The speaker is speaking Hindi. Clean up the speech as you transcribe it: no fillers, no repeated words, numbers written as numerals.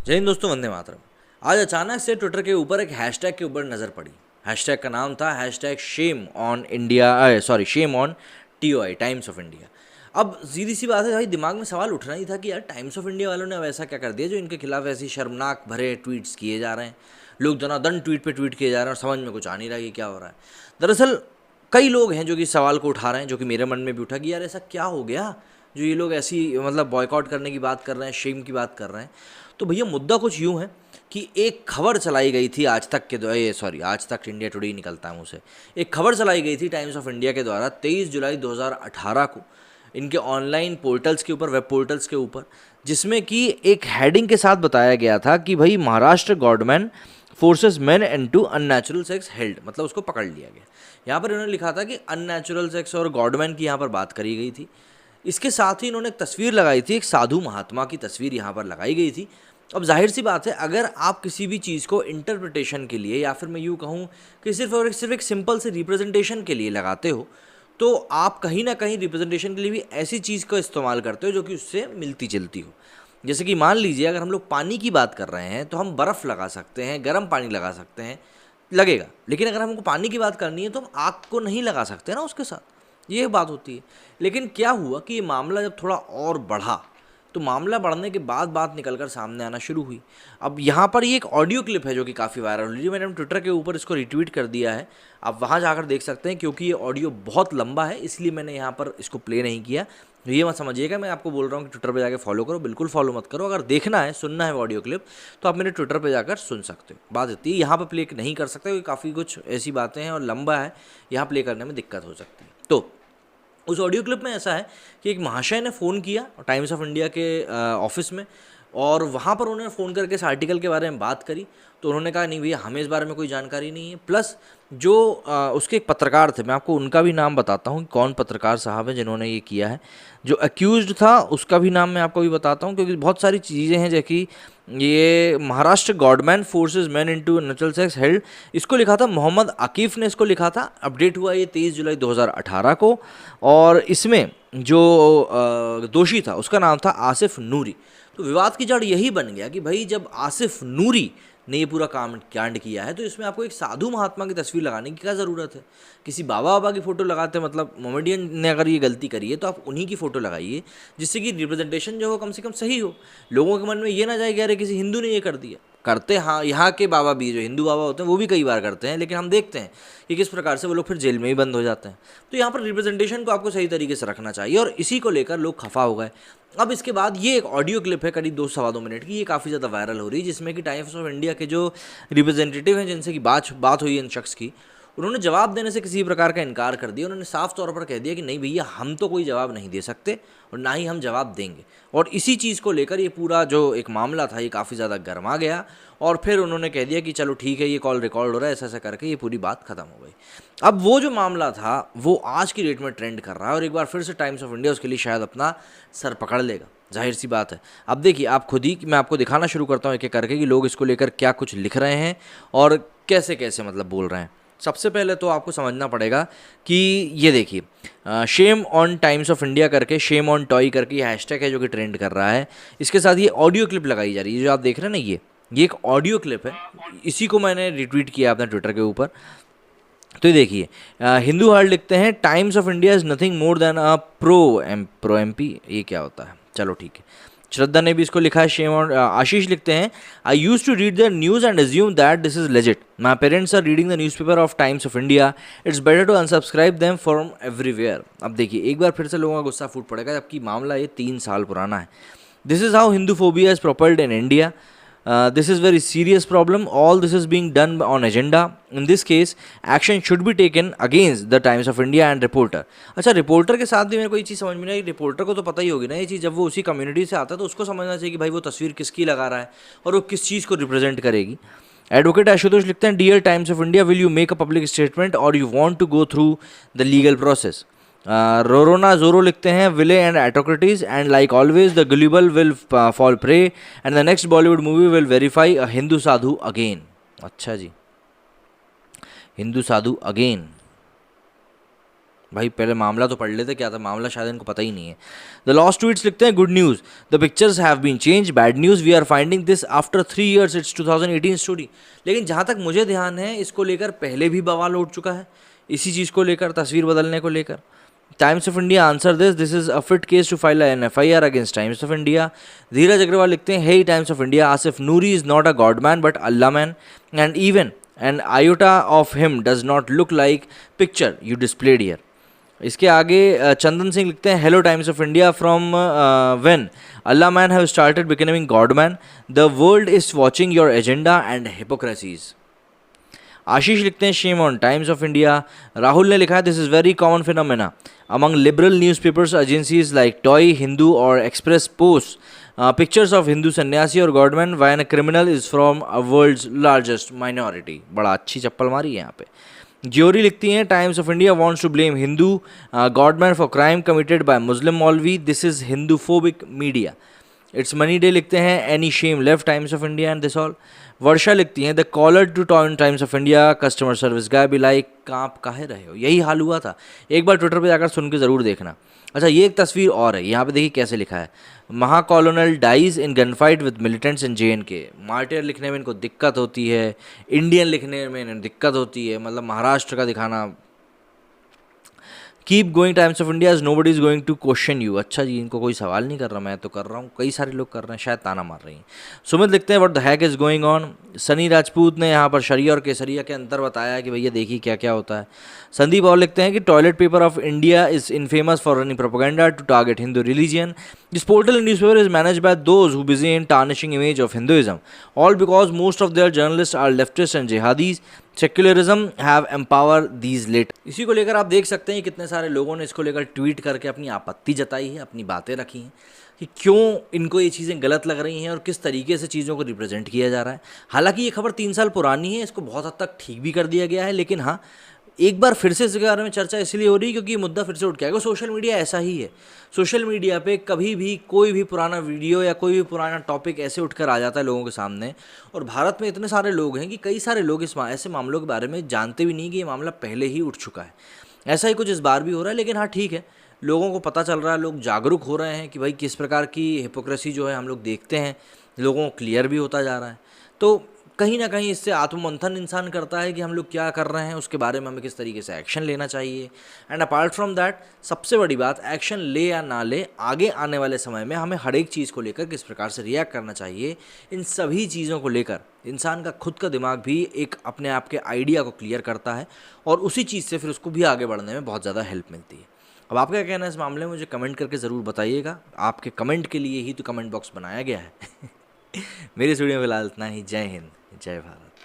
जय हिंद दोस्तों, वंदे मातरम। आज अचानक से ट्विटर के ऊपर एक हैशटैग के ऊपर नज़र पड़ी। हैशटैग का नाम था hashtag shame on India, shame on TOI, times of India. अब सीधी सी बात है भाई, दिमाग में सवाल उठना ही था कि यार टाइम्स ऑफ इंडिया वालों ने अब ऐसा क्या कर दिया जो इनके खिलाफ ऐसी शर्मनाक भरे ट्वीट्स किए जा रहे हैं। लोग दनादन ट्वीट पे ट्वीट किए जा रहे हैं और समझ में कुछ आ नहीं रहा कि क्या हो रहा है। दरअसल कई लोग हैं जो कि सवाल को उठा रहे हैं, जो कि मेरे मन में भी उठा कि यार ऐसा क्या हो गया जो ये लोग ऐसी बॉयकॉट करने की बात कर रहे हैं, शेम की बात कर रहे हैं। तो भैया मुद्दा कुछ यूँ है कि एक खबर चलाई गई थी आज तक आज तक इंडिया टुडे ही निकलता है मुँह से। एक खबर चलाई गई थी टाइम्स ऑफ इंडिया के द्वारा 23 जुलाई 2018 को इनके ऑनलाइन पोर्टल्स के ऊपर, वेब पोर्टल्स के ऊपर, जिसमें कि एक हेडिंग के साथ बताया गया था कि भाई Maharashtra government forces main into unnatural sex held, मतलब उसको पकड़ लिया गया। यहाँ पर इन्होंने लिखा था कि अननेचुरल सेक्स और गॉडमैन की यहाँ पर बात करी गई थी। इसके साथ ही इन्होंने एक तस्वीर लगाई थी, एक साधु महात्मा की तस्वीर यहाँ पर लगाई गई थी। अब जाहिर सी बात है, अगर आप किसी भी चीज़ को इंटरप्रिटेशन के लिए, या फिर मैं यूँ कहूँ कि सिर्फ एक सिंपल से रिप्रेजेंटेशन के लिए लगाते हो, तो आप कहीं ना कहीं रिप्रेजेंटेशन के लिए भी ऐसी चीज़ का इस्तेमाल करते हो जो कि उससे मिलती जुलती हो। जैसे कि मान लीजिए अगर हम लोग पानी की बात कर रहे हैं तो हम बर्फ़ लगा सकते हैं, गर्म पानी लगा सकते हैं, लगेगा। लेकिन अगर हमको पानी की बात करनी है तो हम आग को नहीं लगा सकते ना उसके साथ, ये बात होती है। लेकिन क्या हुआ कि ये मामला जब थोड़ा और बढ़ा तो मामला बढ़ने के बाद बात निकलकर सामने आना शुरू हुई। अब यहाँ पर ये एक ऑडियो क्लिप है जो कि काफ़ी वायरल हो रही है। मैंने ट्विटर के ऊपर इसको रिट्वीट कर दिया है, आप वहाँ जाकर देख सकते हैं। क्योंकि ये ऑडियो बहुत लंबा है इसलिए मैंने यहाँ पर इसको प्ले नहीं किया। तो ये मत समझिएगा मैं आपको बोल रहा हूँ कि ट्विटर पे जाकर फॉलो करो, बिल्कुल फॉलो मत करो। अगर देखना है, सुनना है ऑडियो क्लिप, तो आप मेरे ट्विटर पे जाकर सुन सकते हो। बात इतनी है, यहाँ पर प्ले नहीं कर सकते क्योंकि काफ़ी कुछ ऐसी बातें हैं और लंबा है, यहाँ प्ले करने में दिक्कत हो सकती है। तो उस ऑडियो क्लिप में ऐसा है कि एक महाशय ने फ़ोन किया टाइम्स ऑफ इंडिया के ऑफिस में, और वहाँ पर उन्होंने फ़ोन करके इस आर्टिकल के बारे में बात करी। तो उन्होंने कहा नहीं भैया, हमें इस बारे में कोई जानकारी नहीं है। प्लस जो उसके एक पत्रकार थे, मैं आपको उनका भी नाम बताता हूँ कौन पत्रकार साहब हैं जिन्होंने ये किया है। जो अक्यूज्ड था उसका भी नाम मैं आपको भी बताता हूँ, क्योंकि बहुत सारी चीज़ें हैं जैसे कि ये Maharashtra government forces man into natural sex held, इसको लिखा था मोहम्मद आकिफ ने, इसको लिखा था। अपडेट हुआ ये 23 जुलाई 2018 को, और इसमें जो दोषी था उसका नाम था आसिफ नूरी। तो विवाद की जड़ यही बन गया कि भाई जब आसिफ नूरी ने ये पूरा कांड किया है तो इसमें आपको एक साधु महात्मा की तस्वीर लगाने की क्या ज़रूरत है। किसी बाबा बाबा की फ़ोटो लगाते, मतलब मोमेडियन ने अगर ये गलती करी है तो आप उन्हीं की फ़ोटो लगाइए, जिससे कि रिप्रेजेंटेशन जो हो कम से कम सही हो। लोगों के मन में ये ना जाए कि अरे किसी हिंदू ने ये कर दिया। करते हाँ, यहाँ के बाबा भी, जो हिंदू बाबा होते हैं वो भी कई बार करते हैं, लेकिन हम देखते हैं कि किस प्रकार से वो लोग फिर जेल में ही बंद हो जाते हैं। तो यहाँ पर रिप्रेजेंटेशन को आपको सही तरीके से रखना चाहिए, और इसी को लेकर लोग खफा हो गए। अब इसके बाद ये एक ऑडियो क्लिप है करीब 2 सवा 2 मिनट की, ये काफ़ी ज़्यादा वायरल हो रही है, जिसमें कि टाइम्स ऑफ इंडिया के जो रिप्रेजेंटेटिव हैं जिनसे कि बात हुई इन शख्स की, उन्होंने जवाब देने से किसी प्रकार का इनकार कर दिया। उन्होंने साफ तौर पर कह दिया कि नहीं भैया, हम तो कोई जवाब नहीं दे सकते और ना ही हम जवाब देंगे। और इसी चीज़ को लेकर ये पूरा जो एक मामला था ये काफ़ी ज़्यादा गर्मा गया, और फिर उन्होंने कह दिया कि चलो ठीक है, ये कॉल रिकॉर्ड हो रहा है, ऐसा ऐसा करके ये पूरी बात खत्म हो गई। अब वो जो मामला था वो आज की डेट में ट्रेंड कर रहा है, और एक बार फिर से टाइम्स ऑफ इंडिया उसके लिए शायद अपना सर पकड़ लेगा, जाहिर सी बात है। अब देखिए आप खुद ही, मैं आपको दिखाना शुरू करता हूँ एक एक करके कि लोग इसको लेकर क्या कुछ लिख रहे हैं और कैसे कैसे बोल रहे हैं। सबसे पहले तो आपको समझना पड़ेगा कि ये देखिए, Shem on Times of India करके, शेम ऑन टॉय करके ये हैशटैग है जो कि ट्रेंड कर रहा है। इसके साथ ये ऑडियो क्लिप लगाई जा रही है जो आप देख रहे हैं ना, ये एक ऑडियो क्लिप है। इसी को मैंने रिट्वीट किया अपने ट्विटर के ऊपर। तो ये देखिए, हिंदू हार्ट लिखते हैं Times of India is nothing more than a pro MP. ये क्या होता है, चलो ठीक है। श्रद्धा ने भी इसको लिखा है शेम ऑन। आशीष लिखते हैं I use to read the news and assume that this is legit. My parents are reading the newspaper of Times of India, it's better to unsubscribe them from everywhere. अब देखिए एक बार फिर से लोगों का गुस्सा फूट पड़ेगा, जबकि मामला ये 3 साल पुराना है। This is how Hindu phobia is propelled in India. This is very serious problem. All this is being done on agenda. In this case, action should be taken against the Times of India and reporter. अच्छा, रिपोर्टर के साथ भी मेरे को ये चीज़ समझ में नहीं आई। रिपोर्टर को तो पता ही होगी ना ये चीज़, जब वो उसी कम्युनिटी से आता है तो उसको समझना चाहिए कि भाई वो तस्वीर किसकी लगा रहा है और वो किस चीज़ को रिप्रेजेंट करेगी। एडवोकेट आशुतोष लिखते हैं dear Times of India, will you make a public statement और you want to go through the legal process. Roronoa Zoro लिखते हैं vile and autocrats and like always the gullible will fall prey and the next Bollywood movie will verify a Hindu sadhu again. अच्छा जी, हिंदू साधु अगेन, भाई पहले मामला तो पढ़ लेते, क्या था मामला, शायद इनको पता ही नहीं है। द लॉस्ट ट्वीट्स लिखते हैं good news, the pictures have been change, bad news, we are finding this after 3 years, it's 2018 story. लेकिन जहाँ तक मुझे ध्यान है इसको लेकर पहले भी बवाल उठ चुका है, इसी चीज़ को लेकर, तस्वीर बदलने को लेकर। Times of India answer this is a fit case to file an FIR against Times of India. Dheeraj Agarwal लिखते हैं hey Times of India, Asif Noori is not a god man but Allah man, and even an iota of him does not look like picture you displayed here. इसके आगे चंदन सिंह लिखते हैं hello Times of India, from when Allah man have started becoming God man, the world is watching your agenda and hypocrisies. Ashish लिखते हैं shame on Times of India. Rahul ने लिखा है this is very common phenomena among liberal newspapers agencies like TOI, Hindu और Express post pictures of Hindu sanyasi और godman when a criminal is from a world's largest minority. बड़ा अच्छी चप्पल मारी है यहाँ पे। ज्योरी लिखती हैं Times of India wants to blame Hindu godman for crime committed by Muslim maulvi, this is Hinduphobic media. It's money day लिखते हैं any shame left Times of India and this all. Varsha लिखती हैं the caller to Times of India customer service guy be like कांप काहे रहे हो। यही हाल हुआ था, एक बार ट्विटर पे जाकर सुन के ज़रूर देखना। अच्छा ये एक तस्वीर और है, यहाँ पे देखिए कैसे लिखा है, महाकॉलोनल dies in gun fight with militants in JNK। Martyr लिखने में इनको दिक्कत होती है, इंडियन लिखने में इन्हें दिक्कत होती है, मतलब महाराष्ट्र का दिखाना। Keep going times of India, nobody is going to question you. अच्छा जी, इनको कोई सवाल नहीं कर रहा, मैं तो कर रहा हूँ, कई सारे लोग कर रहे हैं, शायद ताना मार रही हैं। सुमित लिखते हैं what the hack is going on. Sunny Rajput ने यहाँ पर शरिया और केसरिया के अंतर बताया कि भैया देखिए क्या क्या होता है। संदीप और लिखते हैं कि toilet paper of India is infamous for running propaganda to target Hindu religion, this portal and newspaper is managed by those who busy in tarnishing image of Hinduism, all because most of their journalist are leftist and jihadis, secularism have empower these let. इसी को लेकर आप देख सकते हैं कितने सारे लोगों ने इसको लेकर ट्वीट करके अपनी आपत्ति जताई है, अपनी बातें रखी हैं कि क्यों इनको ये चीज़ें गलत लग रही हैं और किस तरीके से चीज़ों को रिप्रेजेंट किया जा रहा है। हालांकि ये खबर 3 साल पुरानी है, इसको बहुत हद तक ठीक भी कर दिया गया है, लेकिन हाँ एक बार फिर से इसके बारे में चर्चा इसलिए हो रही है क्योंकि ये मुद्दा फिर से उठ के आएगा। सोशल मीडिया ऐसा ही है, सोशल मीडिया पे कभी भी कोई भी पुराना वीडियो या कोई भी पुराना टॉपिक ऐसे उठकर आ जाता है लोगों के सामने, और भारत में इतने सारे लोग हैं कि कई सारे लोग इस ऐसे मामलों के बारे में जानते भी नहीं कि ये मामला पहले ही उठ चुका है। ऐसा ही कुछ इस बार भी हो रहा है, लेकिन हाँ ठीक है, लोगों को पता चल रहा है, लोग जागरूक हो रहे हैं कि भाई किस प्रकार की हिपोक्रेसी जो है हम लोग देखते हैं, लोगों को क्लियर भी होता जा रहा है। तो कहीं ना कहीं इससे आत्ममंथन इंसान करता है कि हम लोग क्या कर रहे हैं, उसके बारे में हमें किस तरीके से एक्शन लेना चाहिए। एंड अपार्ट फ्रॉम दैट सबसे बड़ी बात, एक्शन ले या ना ले, आगे आने वाले समय में हमें हर एक चीज़ को लेकर किस प्रकार से रिएक्ट करना चाहिए, इन सभी चीज़ों को लेकर इंसान का खुद का दिमाग भी एक अपने आप के आइडिया को क्लियर करता है और उसी चीज़ से फिर उसको भी आगे बढ़ने में बहुत ज़्यादा हेल्प मिलती है। अब आपका क्या कहना है इस मामले में, मुझे कमेंट करके ज़रूर बताइएगा। आपके कमेंट के लिए ही तो कमेंट बॉक्स बनाया गया है। मेरी इस वीडियो में फिलहाल इतना ही। जय हिंद, जय भारत।